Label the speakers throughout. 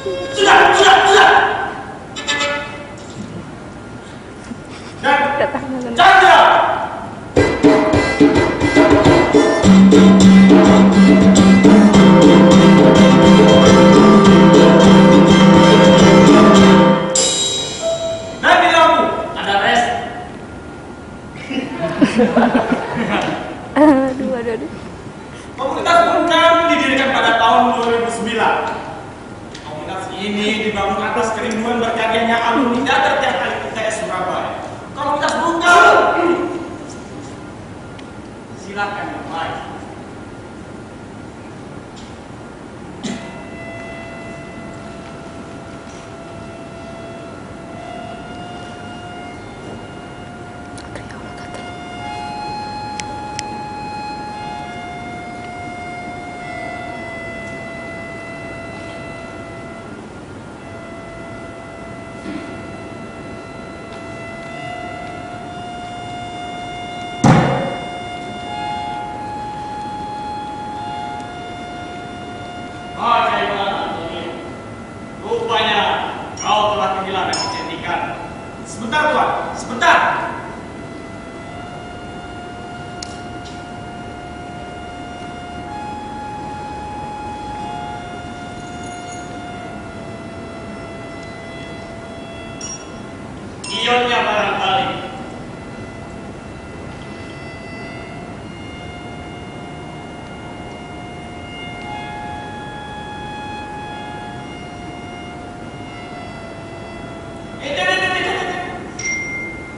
Speaker 1: Sudah. Dan Chandra. Dan di lampu ada rest.
Speaker 2: Aduh.
Speaker 1: Komunitas Bukan didirikan pada tahun 2009. Komunitas ini dibangun atas kerinduan berkaryanya alumni Datar Teknik ITS Surabaya. Komunitas Bukan. Silakan mulai. Rupanya kau telah kehilangan kecantikan. Sebentar Tuan, sebentar. Ionnya barangkali.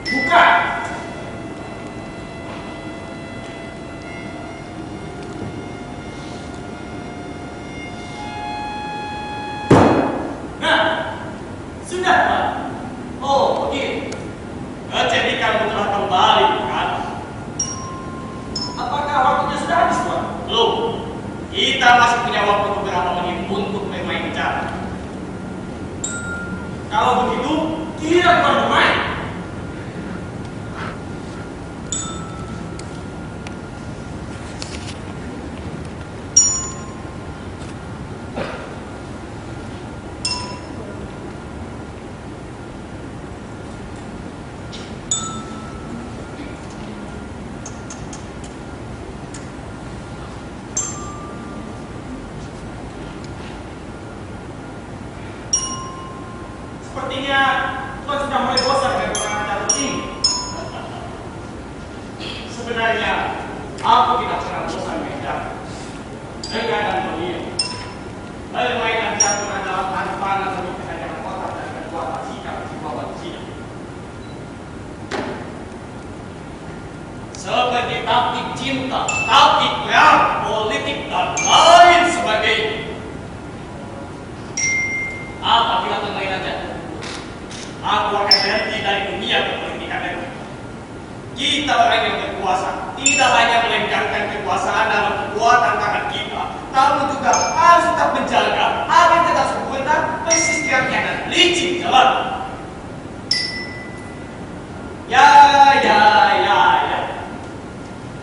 Speaker 1: Bukan. Nah, sudah Pak. Oh, begitu. Kecantikanmu telah kembali, bukan? Apakah waktunya sudah habis, Tuan? Belum. Kita masih punya waktu beberapa menit untuk bermain cara. Kalau begitu, kita bukan bermain. Sepertinya Tuan sudah mulai bosan dengan penanganan catur ini. Sebenarnya, aku tidak pernah bosan dengan dengan dan beliau. Permainan catur adalah tantangan bagi kehadiran otak dan kekuatan sikap jiwa manusia. Seperti taktik cinta, taktik perang, politik, dan lain sebagainya. Apabila permainan catur, aku akan berhenti dari dunia perpolitikan negeri. Kita orang yang berkuasa tidak hanya melengkapkan kekuasaan dalam kekuatan tangan kita, namun juga harus tetap menjaga agar tetap sempurna persistirnya dan licin jalan. Ya.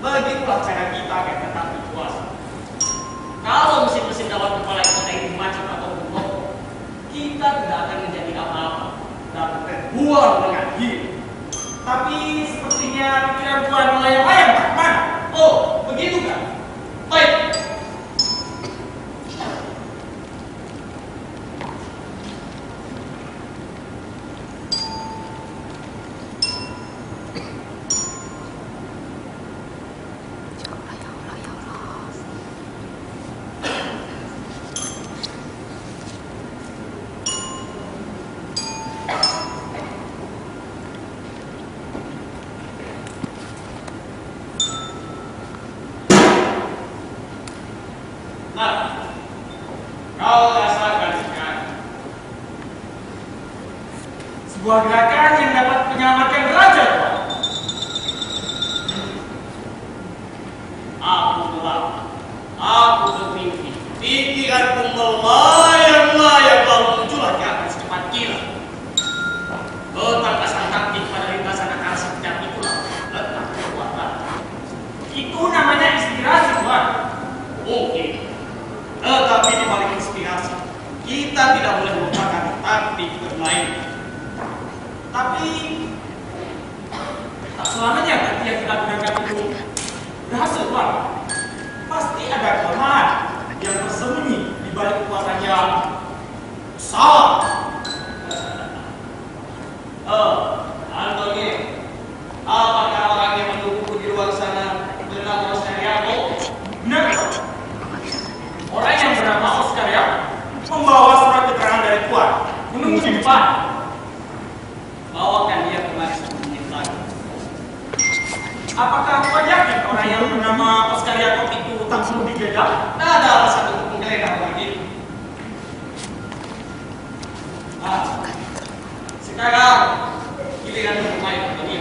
Speaker 1: Begitulah cara kita agar tetap berkuasa. Kalau mesin-mesin dalam kepala kita ini macam atau kotor, kita tidak akan menjadi apa-apa dan terbuang dengan hidup. Tapi sepertinya pikiran Tuan melayang-layang tak mana? Oh, begitu kan? Baik. Nah, kau rasakan sekarang sebuah gerakan yang dapat menyelamatkan derajat, Tuan. Aku bermimpi, pikiranku melayang-layang lalu muncullah di atas cepat kilat. Ketangkasan taktik pada lintasan akal sekedar itulah letak kekuatan. Itu namanya inspirasi, Tuan. Mungkin. Tetapi di balik inspirasi, kita tidak boleh melupakan taktik bermain. Tapi tak selamanya taktik yang kita gunakan itu berhasil, Tuan. Pasti ada kelemahan yang tersembunyi di balik kekuatan yang besar. Antoni, apakah orang yang mendukungku di luar sana bernama Oscar Yakob? Benar? Orang yang bernama Oscar Yakob membawa surat keterangan dari Tuan, menunggu di depan. Bawakan dia kemari 10 menit lagi. Apakah Tuan yakin orang yang bernama Oscar Yakob itu tak perlu digeledah? Tak ada alasan untuk menggeledah orang itu. Sekarang giliran bermain Antoni.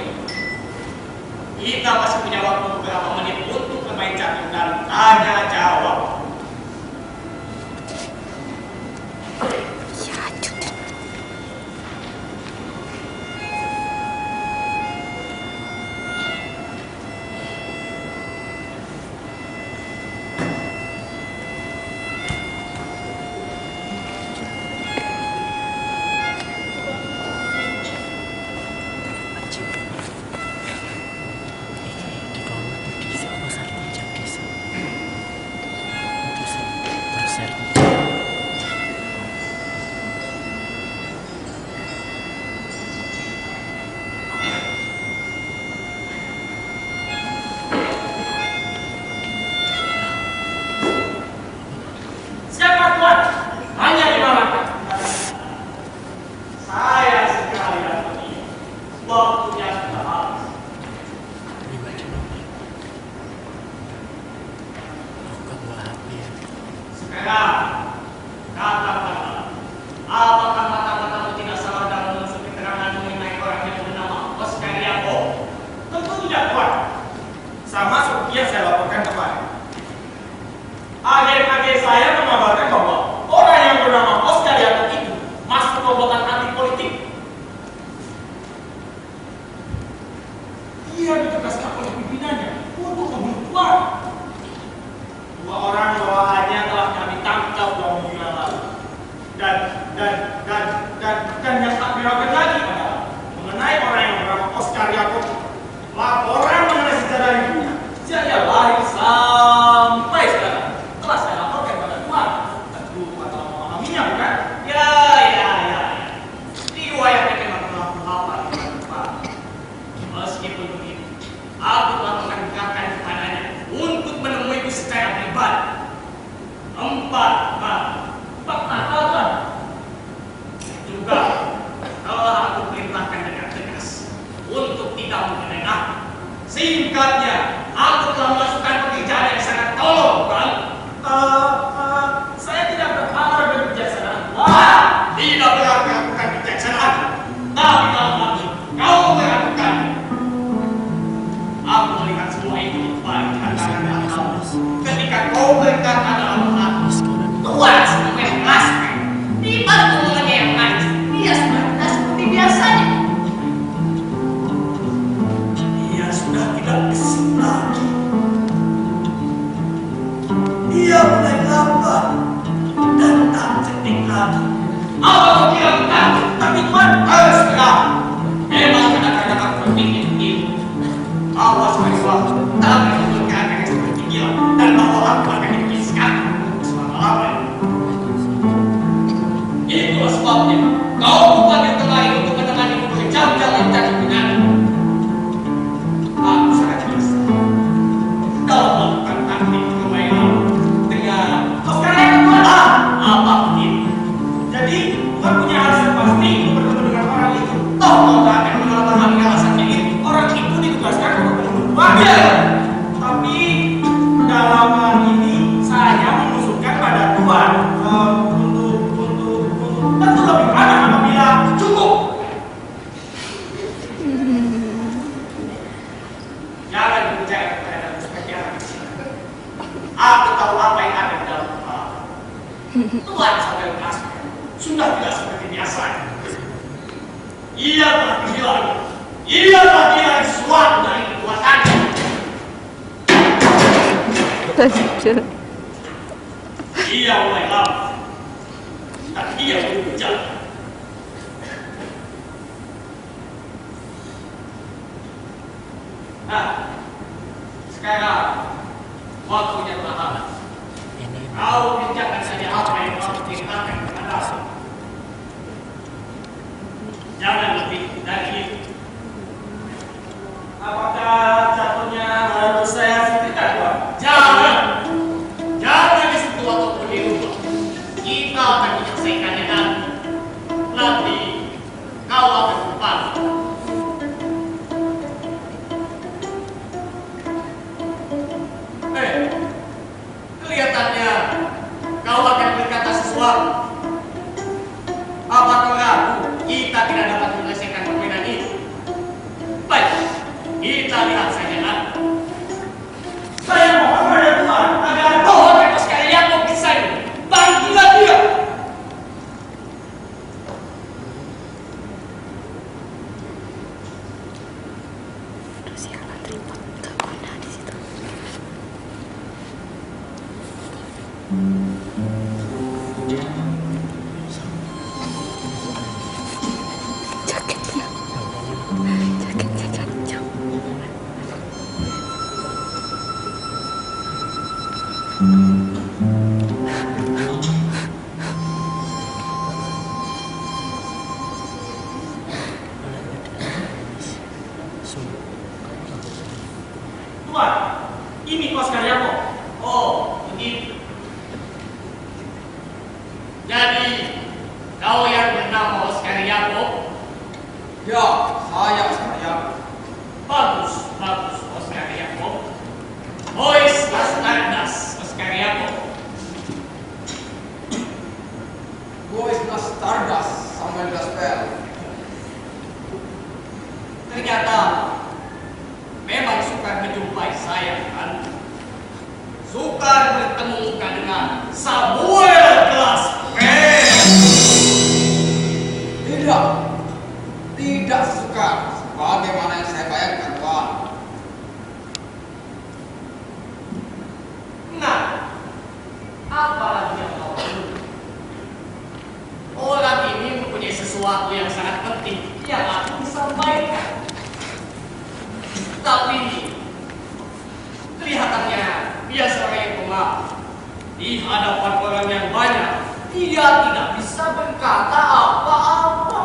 Speaker 1: Kita masih punya waktu beberapa menit untuk bermain catur dan tanya jawab. Apakah mata-matamu tidak salah dalam mengusut keterangan mengenai orang yang bernama Oscar Yakob? Tentu tidak, Tuan. Sama seperti yang saya laporkan kemarin. Agen-agen saya mengabarkan bahwa orang yang bernama Oscar Yakob itu masuk rombongan anti politik. Dia ditugaskan oleh pimpinannya untuk membunuh Tuan. 2 orang bawahannya telah kami tangkap 2 minggu yang lalu. Dan yang tak diragukan lagi adalah mengenai orang yang bernama Oscar Yakob. Laporan mengenai sejarah hidupnya, sejak dia lahir sampai sekarang telah saya laporkan pada Tuan. Tentu Tuan telah memahaminya, bukan? Ya. Riwayatnya memang telah menghafal Tuan. Meskipun begitu, aku telah menganggapkan kepadanya untuk menemuiku secara pribadi. 4 Natal, Tuan. Juga telah aku perintahkan dengan tegas untuk tidak menggeledah. Singkatnya, aku telah melakukan pekerjaan yang sangat tolong, Tuan. Saya tidak berharap dengan kebijaksanaan. Tidak berarti melakukan kebijaksanaan, tapi dalam hati kau melakukan. Aku melihat semua itu di balik tantangan kamu. Ketika kau berkata dalam hati, Tuan sudah menjelaskan di balik omongannya yang manis, dia sudah tidak seperti biasanya. Dia sudah tidak gesit lagi. Dia mulai lambat dan tak ceting lagi. Apa kau kira bukan? Tapi Tuan harus tegak. Memang kadang-kadang aku berpikir begitu. Awas Maiswa, tak menunjukkan yang seperti gila dan bahwa aku akan dikiskan selama-lamanya. Itulah sebabnya kau bukannya kemari untuk menemani berjam-jam mencari denganmu. Aku sangat jelas dalam melakukan taktik permainan dengan Oscar Yakob. Apa begitu? Jadi Tuan punya alasan pasti untuk bertemu dengan orang itu. Toh kau tak akan mengalami alasannya itu. Orang itu ditugaskan untuk membunuh Tuan. Tapi dalam hal ini saya mengusulkan pada Tuan tentu lebih baik apabila cukup. Jangan berbicara kepada aku seperti anak kecil. Aku tahu apa yang ada di dalam kepala. Tuan sampai Oscar sudah tidak seperti biasanya. Ia telah kehilangan sesuatu dari kekuatannya. Ia mulai lambat. Dan dia berbicara. Nah, sekarang waktunya telah habis. Kau kerjakan saja apa yang kau perintahkan kepada aku. Jangan lebih dari itu. Apakah jatuhnya harus saya sebutkan, Pak? Jangan! Jangan disentuh ataupun dirubah. Kita akan menyelesaikannya nanti. Nanti kau akan kembali. Kelihatannya kau akan berkata sesuatu. Apa kau ragu kita tidak dapat menyelesaikan permainan ini? Baik, kita lihat saja nanti. Saya mohon pada Tuhan agar pohon mereka sekalian mau bisa ini. Bantulah dia. Tuan, ini kos karyamu. Oh, begitu. Jadi, kau yang bernama Oscar Yakob?
Speaker 2: Ya, saya Oscar Yakob.
Speaker 1: Bagus, bagus Oscar Yakob. Boys Bastardas Oscar Yakob.
Speaker 2: Boys Stardust Samuel Gaspel.
Speaker 1: Ternyata memang sukar menjumpai saya, kan? Sukar bertemu muka dengan Samuel Gaspel.
Speaker 2: Tidak sukar sebagaimana yang saya bayangkan, Tuan.
Speaker 1: Nah, apa lagi yang kau perlu? Orang ini mempunyai sesuatu yang sangat penting yang aku sampaikan. Tapi kelihatannya dia seorang yang pemaaf. Di hadapan orang yang banyak, dia tidak bisa berkata apa-apa.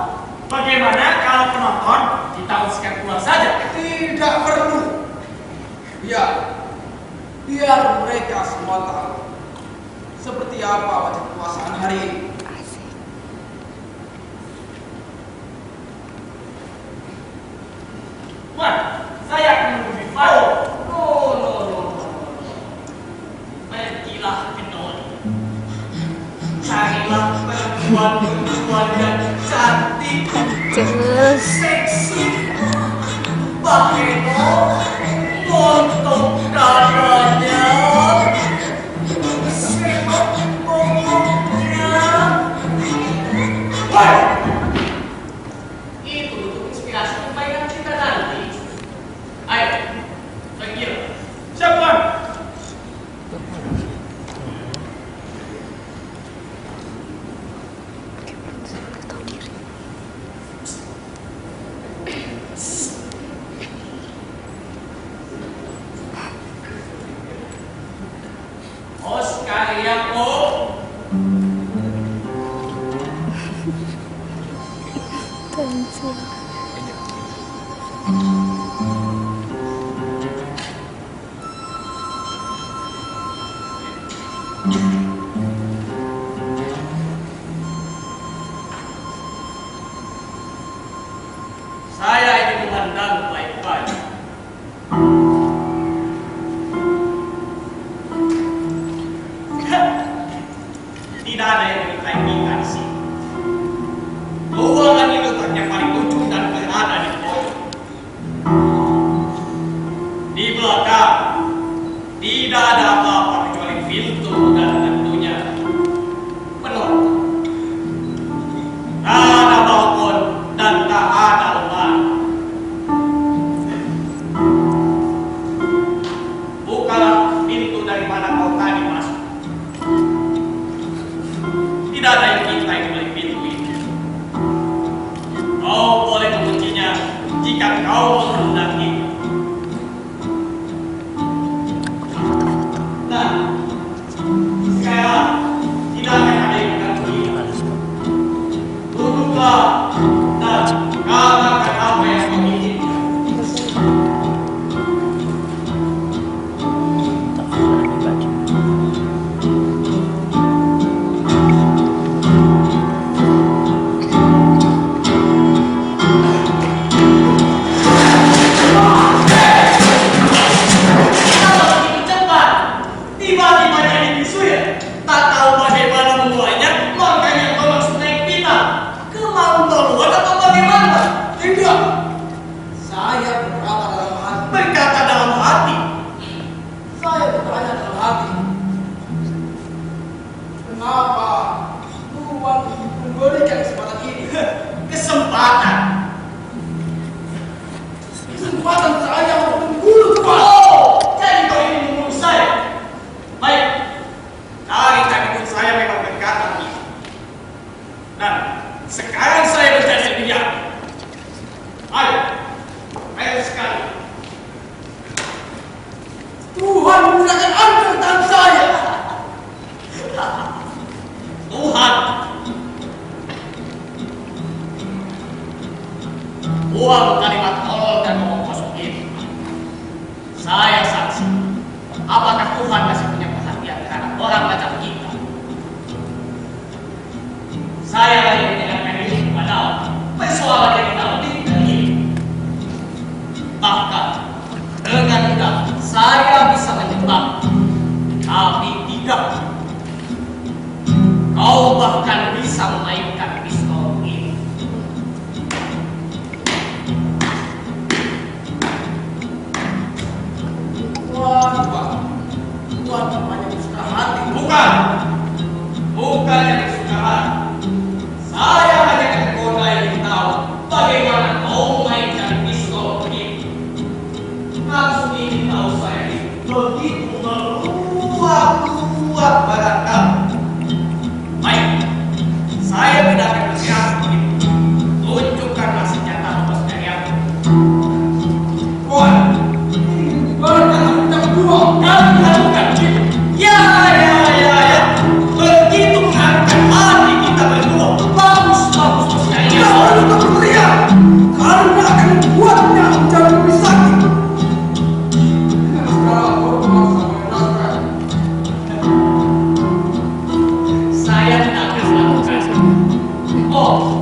Speaker 1: Bagaimana kalau penonton kita uskan keluar saja?
Speaker 2: Tidak perlu. Biar mereka semua tahu seperti apa wajah kekuasaan hari ini.
Speaker 1: Tuan, saya akan menunggu di bawah. No. Pergilah ke Nol. Carilah perempuan yang cantik, seksi, pakai untuk dadanya, sepak punggungnya. Baik. Itu untuk inspirasi permainan kita nanti. Ayo, pergilah. Siapa? Oscar Yakob. Saya ingin memandang baik-baik. Tidak ada yang menyukai kita di sini. Ruangan itu yang paling ujung dan berada di pojok. Di belakang tidak ada apa-apa kecuali pintu dan tentunya penonton. Tak ada balkon dan tak ada lemari. Bukalah pintu dari mana kau tadi masuk. Tidak ada yang kita yang boleh tunduklah dan katakan apa yang kau inginkan. Tiba-tiba jadi bisu ya, tak tahu bagaimana membuahnya, makanya kau langsung naik pitam. Kemauan atau bagaimana?
Speaker 2: Tidak. Saya berkata dalam hati.
Speaker 1: Berkata dalam hati.
Speaker 2: Saya bertanya dalam hati. Kenapa Tuhan memberikan kesempatan ini?
Speaker 1: Kesempatan.
Speaker 2: Kesempatan saya untuk membunuh Tuhan.
Speaker 1: Oh, jadi kau ingin membunuh saya? Baik, dari tadi pun saya memang berkata begitu. Dan sekarang saya berjadi lebih yakin. Ayo sekali.
Speaker 2: Tuhan menggunakan ambil tangan saya.
Speaker 1: Tuhan, buang kalimat tolol dan ngomong kosong ini. Saya saksi. Apakah Tuhan masih punya perhatian terhadap orang macam kita? Saya lagi mendengarkan ini kepada persoalan yang kita tidak ini. Bahkan dengan mudah saya bisa menjebak, tapi tidak. Kau bahkan bisa memainkan pistol ini.
Speaker 2: Tuhan namanya bersuka hati.
Speaker 1: Bukan yang bersuka hati. Saya hanya tergoda ingin tahu bagaimana kau memainkan pistol ini. Langsung ingin tahu saya ini begitu meluap-luap barang kamu. Baik, saya tidak akan bergerak begitu. Tunjukkanlah senjata bos dari aku.
Speaker 2: Tuhan, ibaratkan kita berdua.
Speaker 1: Kamu lakukan begitu. Ya. Begitu mengharapkan hati kita berdua. Bagus bos dari
Speaker 2: Kita perlu berteriak karena akan membuatnya menjadi lebih sakit. Dengan segala hormat sama menyenangkan.
Speaker 1: Saya tidak akan melakukan. Oh,